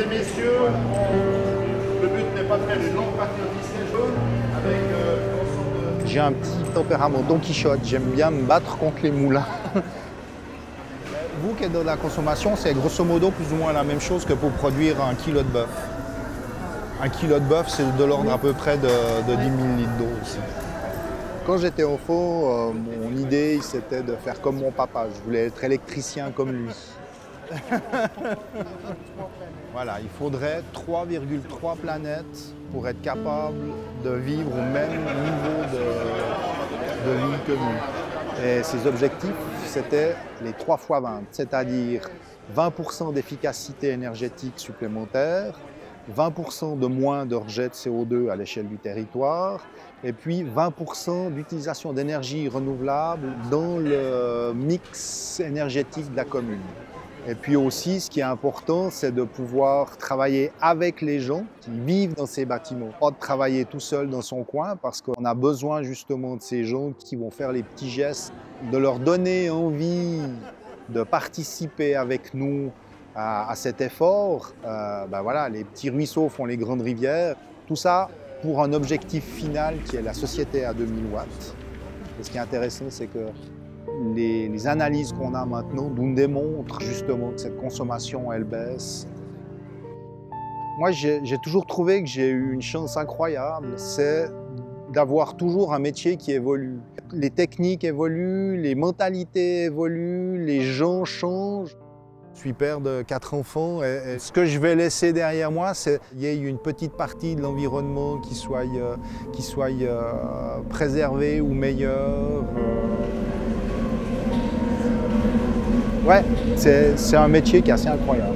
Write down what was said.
et messieurs, le but n'est pas de faire une longue partie au disque jaune avec l'ensemble de... J'ai un petit tempérament Don Quichotte, j'aime bien me battre contre les moulins. Vous qui êtes dans la consommation, c'est grosso modo plus ou moins la même chose que pour produire un kilo de bœuf. Un kilo de bœuf, c'est de l'ordre à peu près de 10 000 litres d'eau aussi. Quand j'étais enfant, mon idée c'était de faire comme mon papa. Je voulais être électricien comme lui. Voilà, il faudrait 3,3 planètes pour être capable de vivre au même niveau de vie que nous. Et ces objectifs, c'était les 3 x 20, c'est-à-dire 20% d'efficacité énergétique supplémentaire, 20% de moins de rejet de CO2 à l'échelle du territoire, et puis 20% d'utilisation d'énergie renouvelable dans le mix énergétique de la commune. Et puis aussi, ce qui est important, c'est de pouvoir travailler avec les gens qui vivent dans ces bâtiments. Pas de travailler tout seul dans son coin, parce qu'on a besoin justement de ces gens qui vont faire les petits gestes, de leur donner envie de participer avec nous à cet effort. Voilà, les petits ruisseaux font les grandes rivières. Tout ça pour un objectif final qui est la société à 2000 watts. Et ce qui est intéressant, c'est que les analyses qu'on a maintenant nous démontrent justement que cette consommation, elle baisse. Moi, j'ai toujours trouvé que j'ai eu une chance incroyable, c'est d'avoir toujours un métier qui évolue. Les techniques évoluent, les mentalités évoluent, les gens changent. Je suis père de 4 enfants et ce que je vais laisser derrière moi, c'est qu'il y ait une petite partie de l'environnement qui soit préservée ou meilleure. Ouais, c'est un métier qui est assez incroyable.